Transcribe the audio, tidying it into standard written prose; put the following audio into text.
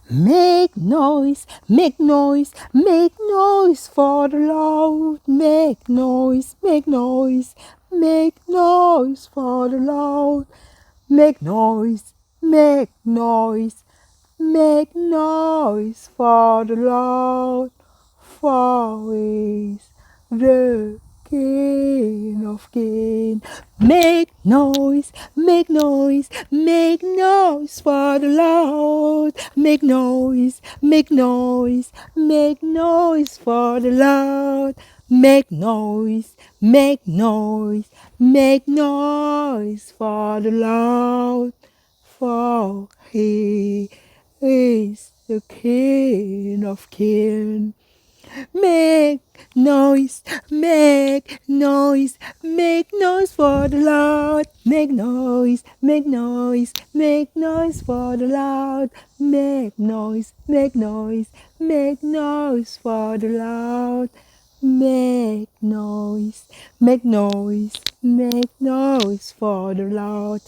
Make noise, make noise, make noise for the Lord. Make noise, make noise, make noise for the Lord. Make noise, make noise, make noise for the Lord. For He is the King of Kings. Make noise, make noise, make noise for the Lord. Make noise, make noise, make noise for the Lord. Make noise, make noise, make noise for the Lord. For He is the King of Kings. Make noise, make noise, make noise for the Lord. Make noise, make noise, make noise for the Lord. Make noise, make noise, make noise for the Lord. Make noise, make noise, make noise for the Lord.